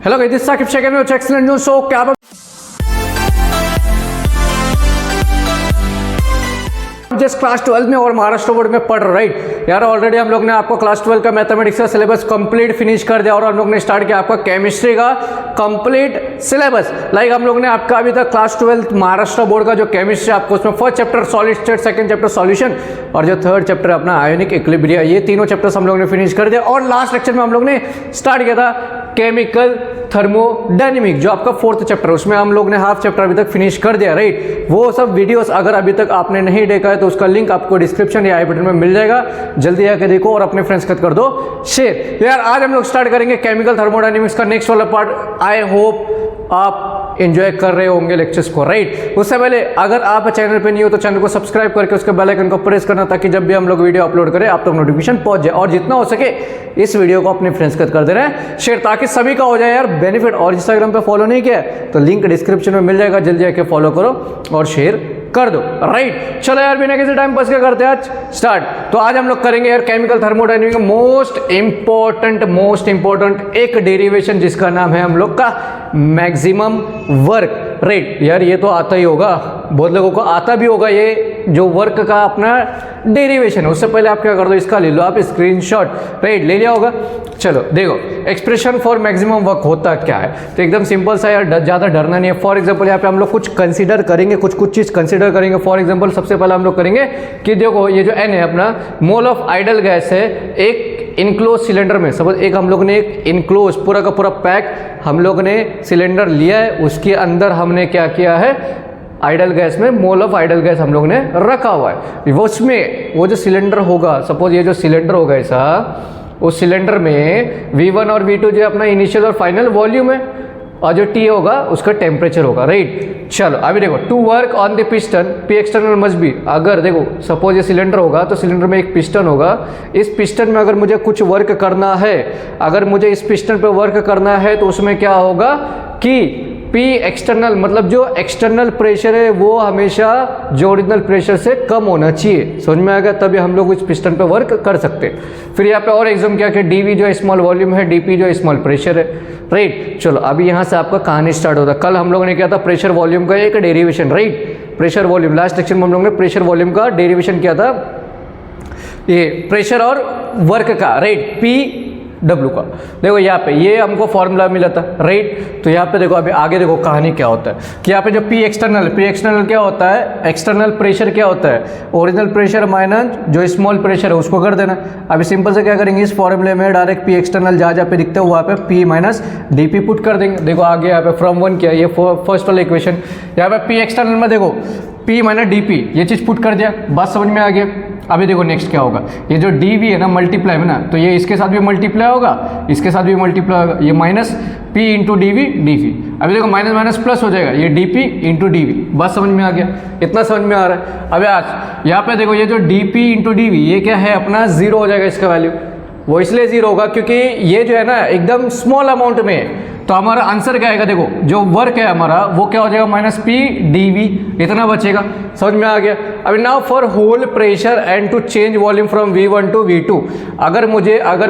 Hello guys, this Saqib Sheikh and excellent news. So क्या just class 12 में और महाराष्ट्र बोर्ड में पढ़ राइट यार। ऑलरेडी हम लोग ने आपको क्लास 12 का मैथमेटिक्स का सिलेबस कंप्लीट फिनिश कर दिया और हम लोग ने स्टार्ट किया आपका केमिस्ट्री का कंप्लीट सिलेबस। लाइक हम लोग ने आपका अभी तक क्लास 12 महाराष्ट्र बोर्ड का जो केमिस्ट्री आपको उसमें first chapter solid state, second chapter solution और जो थर्ड चैप्टर अपना आयोनिक इक्विलिब्रियम, ये तीनों चैप्टर्स हम लोग ने फिनिश कर दिया। और लास्ट लेक्चर में हम लोग ने स्टार्ट किया था केमिकल थर्मोडायनेमिक, जो आपका फोर्थ चैप्टर, उसमें हम लोग ने हाफ चैप्टर अभी तक फिनिश कर दिया राइट। वो सब वीडियोस अगर अभी तक आपने नहीं देखा है तो उसका लिंक आपको डिस्क्रिप्शन या आई बटन में मिल जाएगा, जल्दी आके देखो और अपने फ्रेंड्स के साथ कर दो शेयर। यार आज हम लोग स्टार्ट करेंगे केमिकल थर्मोडायनेमिक्स का नेक्स्ट वाला पार्ट। आई होप आप एंजॉय कर रहे होंगे लेक्चर्स को राइट। उससे पहले अगर आप चैनल पे नहीं हो तो चैनल को सब्सक्राइब करके उसके बेल आइकन को प्रेस करना, ताकि जब भी हम लोग वीडियो अपलोड करें आप तक नोटिफिकेशन पहुंच जाए। और जितना हो सके इस वीडियो को अपने फ्रेंड्स के साथ कर दे रहे हैं शेयर, ताकि सभी का हो जाए यार बेनिफिट। और इंस्टाग्राम पे फॉलो नहीं किया तो लिंक डिस्क्रिप्शन में मिल जाएगा, जल्दी आके फॉलो करो और शेयर कर दो राइट। चलो यार बिना किसी टाइम पास के करते हैं आज स्टार्ट। तो आज हम लोग करेंगे यार केमिकल थर्मोडायनेमिक मोस्ट इंपॉर्टेंट एक डेरिवेशन जिसका नाम है हम लोग का मैक्सिमम वर्क राइट। यार ये तो आता ही होगा, बहुत लोगों को आता भी होगा ये जो वर्क का अपना डेरिवेशन है। उससे पहले आप क्या कर दो, इसका ले लो आप स्क्रीनशॉट राइट, ले लिया होगा। चलो देखो एक्सप्रेशन फॉर मैक्सिमम वर्क होता क्या है, तो एकदम सिंपल सा यार, ज़्यादा डरना नहीं है। फॉर एग्जांपल यहाँ पे हम लोग कुछ कंसीडर करेंगे, कुछ चीज़ कंसीडर करेंगे। फॉर एग्जांपल सबसे पहले हम लोग करेंगे कि देखो ये जो एन है अपना मोल ऑफ आइडल गैस है एक इनक्लोज सिलेंडर में। सपोज एक हम लोग ने एक इनक्लोज पूरा का पूरा पैक हम लोग ने सिलेंडर लिया है, उसके अंदर हमने क्या किया है आइडल गैस में मोल ऑफ आइडल गैस हम लोग ने रखा हुआ है। वो उसमें वो जो सिलेंडर होगा, सपोज ये जो सिलेंडर होगा ऐसा, उस सिलेंडर में V1 और V2 जो अपना इनिशियल और फाइनल वॉल्यूम है और जो T होगा उसका टेम्परेचर होगा राइट। चलो अभी देखो to work on the piston P external must be. अगर देखो सपोज ये सिलेंडर होगा तो सिलेंडर में एक पिस्टन होगा, इस पिस्टन में अगर मुझे कुछ वर्क करना है, अगर मुझे इस पिस्टन पे वर्क करना है तो उसमें क्या होगा कि P एक्सटर्नल मतलब जो एक्सटर्नल प्रेशर है वो हमेशा जो ओरिजिनल प्रेशर से कम होना चाहिए। समझ में आ गया, तभी हम लोग इस पिस्टन पे वर्क कर सकते हैं। फिर यहाँ पे और एग्जाम क्या कि dV जो स्मॉल वॉल्यूम है, dP जो स्मॉल प्रेशर है राइट। चलो अभी यहाँ से आपका कहानी स्टार्ट होता है। कल हम लोगों ने किया था प्रेशर वॉल्यूम का एक derivation right. Pressure volume last lecture में हम लोग ने प्रेशर वॉल्यूम का डेरिवेशन किया था, ये प्रेशर और वर्क का राइट, P W का। देखो यहाँ पे ये हमको फॉर्मूला मिला था राइट। तो यहाँ पे देखो अभी आगे देखो कहानी क्या होता है कि यहाँ पे जो P एक्सटर्नल क्या होता है, एक्सटर्नल प्रेशर क्या होता है, ओरिजिनल प्रेशर माइनस जो स्मॉल प्रेशर है उसको कर देना। अभी सिंपल से क्या करेंगे, इस फॉर्मूले में डायरेक्ट P एक्सटर्नल जहाँ पे दिखते हो वहाँ पे P माइनस DP पुट कर देंगे। देखो आगे यहाँ पे फ्रॉम 1 किया, ये फर्स्ट वाला इक्वेशन। यहाँ पे P एक्सटर्नल में देखो P माइनस DP ये चीज़ पुट कर दिया, बात समझ में आ गया। अभी देखो नेक्स्ट क्या होगा, ये जो dV है ना मल्टीप्लाई है ना, तो ये इसके साथ भी मल्टीप्लाई होगा, इसके साथ भी मल्टीप्लाई होगा, ये minus P into dV dV। अभी देखो माइनस माइनस प्लस हो जाएगा, ये dP इंटू dV। बात समझ में आ गया, इतना समझ में आ रहा है। अभी आज यहाँ पे देखो ये जो dP इंटू dV ये क्या है अपना जीरो हो जाएगा इसका वैल्यू। वो इसलिए जीरो होगा क्योंकि ये जो है ना एकदम स्मॉल अमाउंट में है। तो हमारा आंसर क्या आएगा, देखो जो वर्क है हमारा वो क्या हो जाएगा माइनस P dV, इतना बचेगा। समझ में आ गया। अभी now for whole pressure and to change volume from V1 to V2, अगर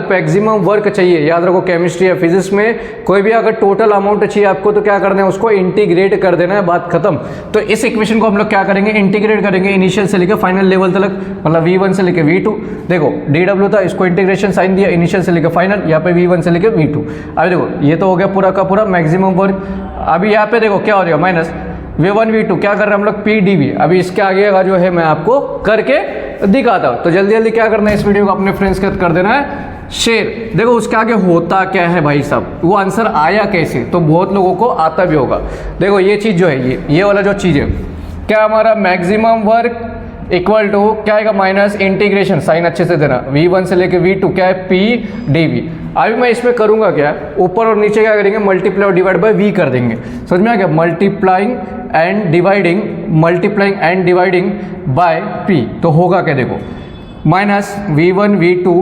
मैक्सिमम वर्क चाहिए, याद रखो केमिस्ट्री या फिजिक्स में कोई भी अगर टोटल अमाउंट चाहिए आपको तो क्या करना है, उसको इंटीग्रेट कर देना है, बात खत्म। तो इस इक्वेशन को हम लोग क्या करेंगे, इंटीग्रेट करेंगे इनिशियल से लेकर फाइनल लेवल तक, मतलब V1 से लेकर V2। देखो dW था, इसको इंटीग्रेशन साइन दिया इनिशियल से लेकर फाइनल, यहाँ पे V1 से लेकर V2। अभी देखो ये तो हो गया पूरा का पूरा मैक्सिमम वर्क। अभी यहाँ पे देखो क्या हो जाएगा माइनस V1 V2, क्या कर रहे हैं हम लोग P dV। अभी इसके आगे का जो है मैं आपको करके दिखाता हूँ। तो जल्दी जल्दी क्या करना है, इस वीडियो को अपने फ्रेंड्स के साथ कर देना है शेयर। देखो उसके आगे होता क्या है भाई साहब, वो आंसर आया कैसे, तो बहुत लोगों को आता भी होगा। देखो ये चीज़ जो है ये वाला जो चीज़ है, क्या हमारा मैक्सिमम वर्क इक्वल टू क्या आएगा माइनस इंटीग्रेशन, साइन अच्छे से देना, V1 से लेके V2 क्या है P dV। अभी मैं इसमें करूंगा क्या, ऊपर और नीचे क्या करेंगे मल्टीप्लाई और डिवाइड बाय V कर देंगे। समझ में आ गया, multiplying and dividing by P। तो होगा क्या, देखो minus V1 V2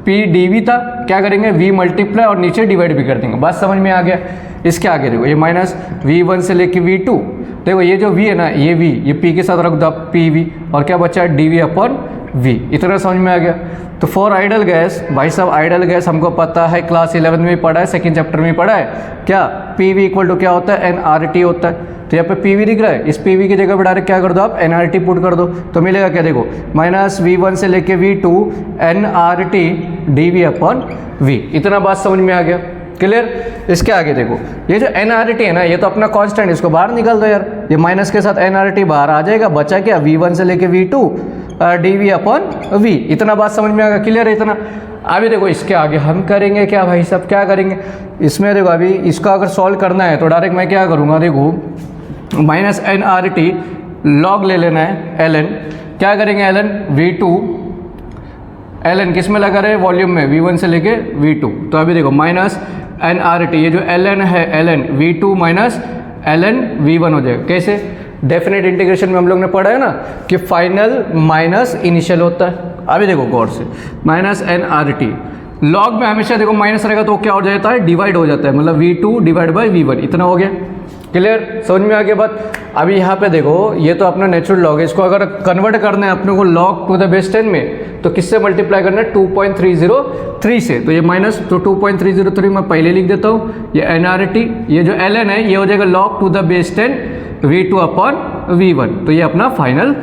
P dV था, क्या करेंगे V मल्टीप्लाई और नीचे डिवाइड भी कर देंगे। बात समझ में आ गया। इसके आगे देखो ये माइनस V1 से लेके V2, देखो ये जो V है ना ये V, ये P के साथ रख दो PV, और क्या बचा है dV अपॉन V। इतना समझ में आ गया। तो फॉर आइडल गैस, भाई साहब आइडल गैस हमको पता है, क्लास 11 में पढ़ा है, सेकंड चैप्टर में पढ़ा है, क्या PV इक्वल टू क्या होता है, nRT होता है। तो यहाँ पे PV दिख रहा है, इस PV की जगह पे डायरेक्ट क्या कर दो आप, nRT पुट कर दो, तो मिलेगा क्या, देखो माइनस V1 से लेके V2 nRT dV/V। इतना बात समझ में आ गया, क्लियर। इसके आगे देखो, ये जो nRT है ना, ये तो अपना कांस्टेंट, इसको बाहर निकाल दो यार, ये माइनस के साथ nRT बाहर आ जाएगा, बचा क्या, V1 से लेके V2 dV/V। इतना बात समझ में आ गया, क्लियर है इतना। अभी देखो इसके आगे हम करेंगे क्या भाई साहब, क्या करेंगे इसमें, देखो अभी इसका अगर सॉल्व करना है तो डायरेक्ट मैं क्या करूँगा, देखो माइनस nRT लॉग ले लेना है ln, क्या करेंगे ln V2, ln किस में लगा रहे, वॉल्यूम में, V1 से लेके V2। तो अभी देखो माइनस nRT, ये जो ln है ln V2 minus ln V1 हो जाएगा। कैसे, डेफिनेट इंटीग्रेशन में हम लोग ने पढ़ा है ना कि फाइनल माइनस इनिशियल होता है। अभी देखो गौर से, माइनस nRT लॉग में हमेशा देखो माइनस रहेगा तो क्या हो जाता है, डिवाइड हो जाता है, मतलब V2 डिवाइड बाई V1। इतना हो गया, क्लियर, समझ में आ गया बात। अभी यहाँ पे देखो, ये तो अपना नेचुरल लॉग है, इसको अगर कन्वर्ट करना है अपने को लॉग टू द बेस 10 में, तो किससे मल्टीप्लाई करना है, 2.303 से। तो ये माइनस, तो 2.303 मैं पहले लिख देता हूँ, ये nRT, ये जो ln है ये हो जाएगा log to the base 10 V2/V1। तो ये अपना फाइनल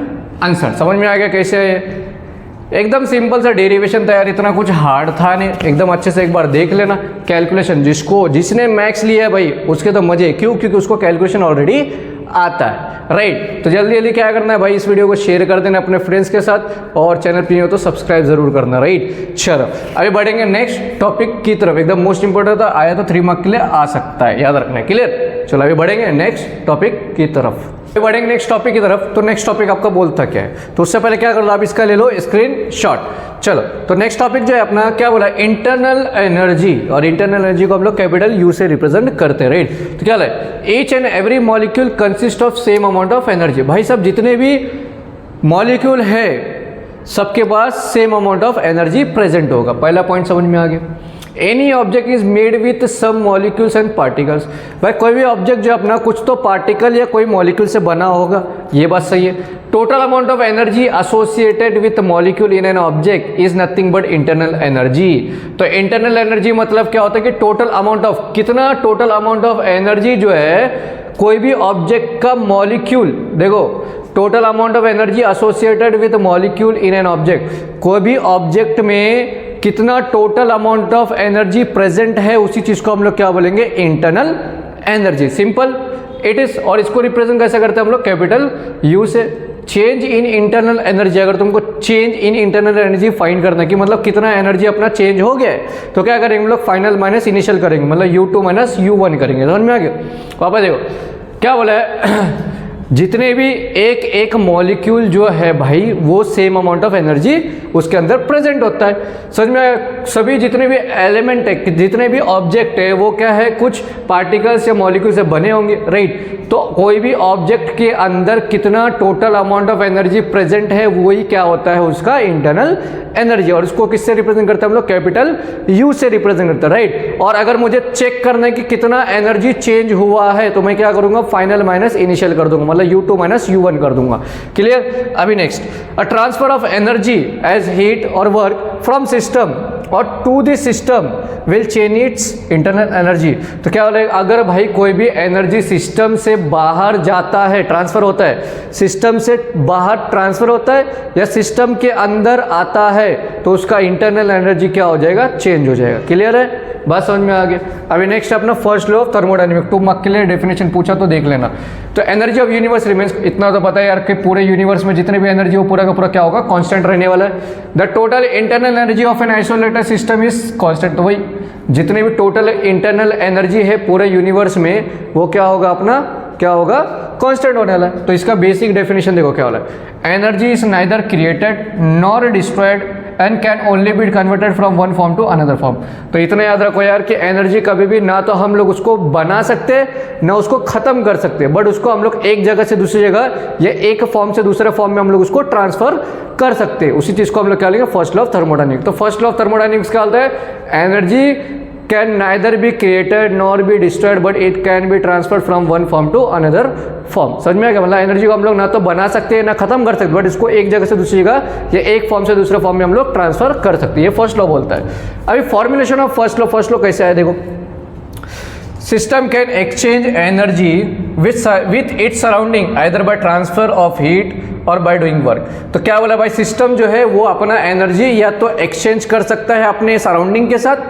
आंसर। समझ में आ गया कैसे है, एकदम सिंपल सा डेरिवेशन था यार, इतना कुछ हार्ड था नहीं, एकदम अच्छे से एक बार देख लेना कैलकुलेशन। जिसने मैथ्स लिया है भाई उसके तो मजे, क्यों, क्योंकि उसको कैलकुलेशन ऑलरेडी आता है, राइट। तो जल्दी जल्दी क्या करना है भाई, इस वीडियो को शेयर कर देना अपने फ्रेंड्स के साथ, और चैनल पे हो तो सब्सक्राइब जरूर करना, राइट। चलो अभी बढ़ेंगे नेक्स्ट टॉपिक की तरफ, एकदम मोस्ट इंपोर्टेंट था, आया तो 3 मार्क के लिए आ सकता है, याद रखना है, क्लियर। चलो अभी बढ़ेंगे नेक्स्ट टॉपिक की तरफ, बढ़ेंगे नेक्स्ट टॉपिक की तरफ। तो नेक्स्ट टॉपिक आपका बोलता क्या है, तो उससे पहले क्या कर लो, आप इसका ले लो स्क्रीन शॉट। चलो तो नेक्स्ट टॉपिक जो है अपना क्या बोला, इंटरनल एनर्जी, और इंटरनल एनर्जी को हम लोग कैपिटल U से रिप्रेजेंट करते हैं, राइट। तो क्या है, each and every molecule consist of same amount of energy. भाई साहब जितने भी मॉलिक्यूल है सबके पास same amount of energy present होगा, पहला पॉइंट समझ में आ गया। Any object is made with some molecules and particles, भाई कोई भी ऑब्जेक्ट जो अपना कुछ तो पार्टिकल या कोई मॉलिक्यूल से बना होगा, ये बात सही है। Total amount of energy associated with molecule in an object is nothing but internal energy. तो इंटरनल एनर्जी मतलब क्या होता है कि टोटल अमाउंट ऑफ, कितना टोटल अमाउंट ऑफ एनर्जी जो है कोई भी ऑब्जेक्ट का मॉलिक्यूल, देखो total amount of energy associated with molecule in an object, कोई भी ऑब्जेक्ट में कितना total amount of energy present है, उसी चीज को हम लोग क्या बोलेंगे, internal energy, simple it is. और इसको रिप्रेजेंट कैसे करते हैं हम लोग, कैपिटल U से। चेंज इन इंटरनल एनर्जी, अगर तुमको change in internal energy find करना है कि मतलब कितना एनर्जी अपना चेंज हो गया है, तो क्या करेंगे हम लोग, फाइनल माइनस इनिशियल करेंगे, मतलब U2 माइनस U1 करेंगे। समझ में आ गया। वापस देखो क्या बोला है जितने भी एक मॉलिक्यूल जो है भाई वो सेम अमाउंट ऑफ एनर्जी उसके अंदर प्रेजेंट होता है। समझ में, सभी जितने भी एलिमेंट है, जितने भी ऑब्जेक्ट है, वो क्या है, कुछ पार्टिकल्स या मॉलिक्यूल से बने होंगे, राइट। तो कोई भी ऑब्जेक्ट के अंदर कितना total amount of energy present है, वही क्या होता है, उसका इंटरनल एनर्जी। और उसको किससे रिप्रेजेंट करते हैं हम लोग, कैपिटल U से रिप्रेजेंट करते हैं, राइट। और अगर मुझे चेक करना है कि कितना एनर्जी चेंज हुआ है, तो मैं क्या करूंगा, फाइनल माइनस इनिशियल कर दूंगा, मतलब U2 माइनस U1 कर दूंगा, क्लियर। अभी next, a transfer of energy as heat और वर्क फ्रॉम सिस्टम और to this system will change its internal energy. तो क्या बोले, अगर भाई कोई भी एनर्जी सिस्टम से बाहर जाता है, ट्रांसफर होता है, सिस्टम से बाहर ट्रांसफर होता है या सिस्टम के अंदर आता है, तो उसका इंटरनल एनर्जी क्या हो जाएगा, चेंज हो जाएगा, क्लियर है, बात समझ में आ गया। अभी नेक्स्ट अपना first law of thermodynamics, 2 mark के लिए डेफिनेशन पूछा तो देख लेना। तो एनर्जी ऑफ यूनिवर्स रिमेन्स, इतना तो पता है यार कि पूरे यूनिवर्स में जितने भी एनर्जी वो पूरा का पूरा क्या होगा, कांस्टेंट रहने वाला है। The total internal energy of an isolated system is constant. तो वही जितने भी टोटल इंटरनल एनर्जी है पूरे यूनिवर्स में, वो क्या होगा, अपना क्या होगा, कांस्टेंट होने वाला है। तो इसका बेसिक डेफिनेशन देखो क्या वाला है, energy is neither created nor destroyed and can only be converted from one form to another form. तो इतना याद रखो यार कि एनर्जी कभी भी ना तो हम लोग उसको बना सकते ना उसको खत्म कर सकते, बट उसको हम लोग एक जगह से दूसरी जगह या एक फॉर्म से दूसरे फॉर्म में हम लोग उसको ट्रांसफर कर सकते हैं। उसी चीज को हम लोग क्या लेंगे, फर्स्ट लॉ ऑफ थर्मोडायनेमिक्स। तो फर्स्ट लॉ ऑफ थर्मोडायनेमिक्स क्या होता है, energy can neither be created nor be destroyed but it can be transferred from one form to another form. समझ में आ गया? मतलब एनर्जी को हम लोग ना तो बना सकते हैं ना खत्म कर सकते, बट इसको एक जगह से दूसरी जगह या एक फॉर्म से दूसरे फॉर्म में हम लोग ट्रांसफर कर सकते हैं। ये फर्स्ट लॉ बोलता है। अभी फॉर्मुलेशन ऑफ फर्स्ट लॉ कैसे है देखो, system can exchange energy with its surrounding either by transfer of heat और बाय डूइंग वर्क। तो क्या बोला भाई, सिस्टम जो है वो अपना एनर्जी या तो एक्सचेंज कर सकता है अपने सराउंडिंग के साथ।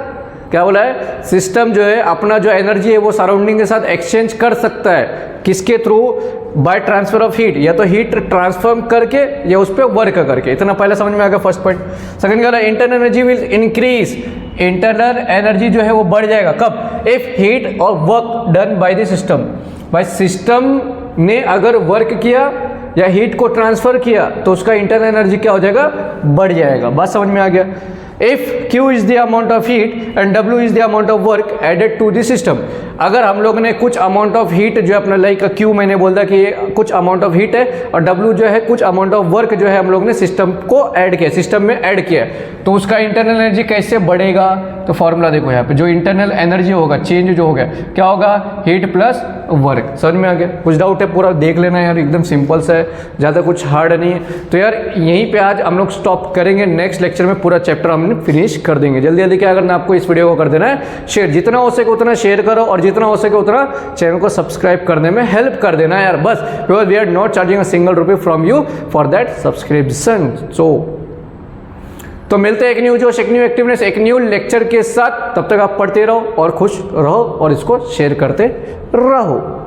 क्या बोला है, सिस्टम जो है अपना जो एनर्जी है वो सराउंडिंग के साथ एक्सचेंज कर सकता है। किसके through? By transfer of heat, या तो हीट ट्रांसफॉर्म करके या उस पर वर्क करके। इतना पहले समझ में आ गया फर्स्ट पॉइंट। सेकंड क्या, internal energy will increase, internal energy जो है वो बढ़ जाएगा कब? इफ हीट और work done by the system. भाई सिस्टम ने अगर वर्क किया या हीट को ट्रांसफर किया तो उसका इंटरनल एनर्जी क्या हो जाएगा? बढ़ जाएगा। बात समझ में आ गया? If Q is the amount of heat and W is the amount of work added to the system. अगर हम लोग ने कुछ अमाउंट ऑफ हीट जो है अपना लाइक Q मैंने बोला कि ये कुछ अमाउंट ऑफ हीट है और W जो है कुछ अमाउंट ऑफ वर्क जो है हम लोग ने सिस्टम को ऐड किया, सिस्टम में ऐड किया, तो उसका इंटरनल एनर्जी कैसे बढ़ेगा? तो फॉर्मूला देखो यहाँ पे, जो इंटरनल एनर्जी होगा चेंज जो होगा क्या होगा? Heat plus work. समझ में आ गया? कुछ डाउट है पूरा देख लेना यार, एकदम सिंपल सा है, ज़्यादा कुछ हार्ड नहीं है। तो यार यहीं पे आज हम लोग स्टॉप करेंगे, नेक्स्ट लेक्चर में पूरा चैप्टर हम फिनिश कर देंगे। जल्दी जल्दी क्या करना आपको, इस वीडियो को कर देना है शेयर, जितना हो सके उतना शेयर करो और जितना हो सके उतना चैनल को सब्सक्राइब करने में हेल्प कर देना है यार, बस। Because we are not charging a single rupee from you for that subscription. तो मिलते हैं एक न्यू जोश, एक न्यू एक्टिवनेस, एक न्यू लेक्चर के साथ। तब तक आप पढ़ते रहो और खुश रहो और इसको शेयर करते रहो।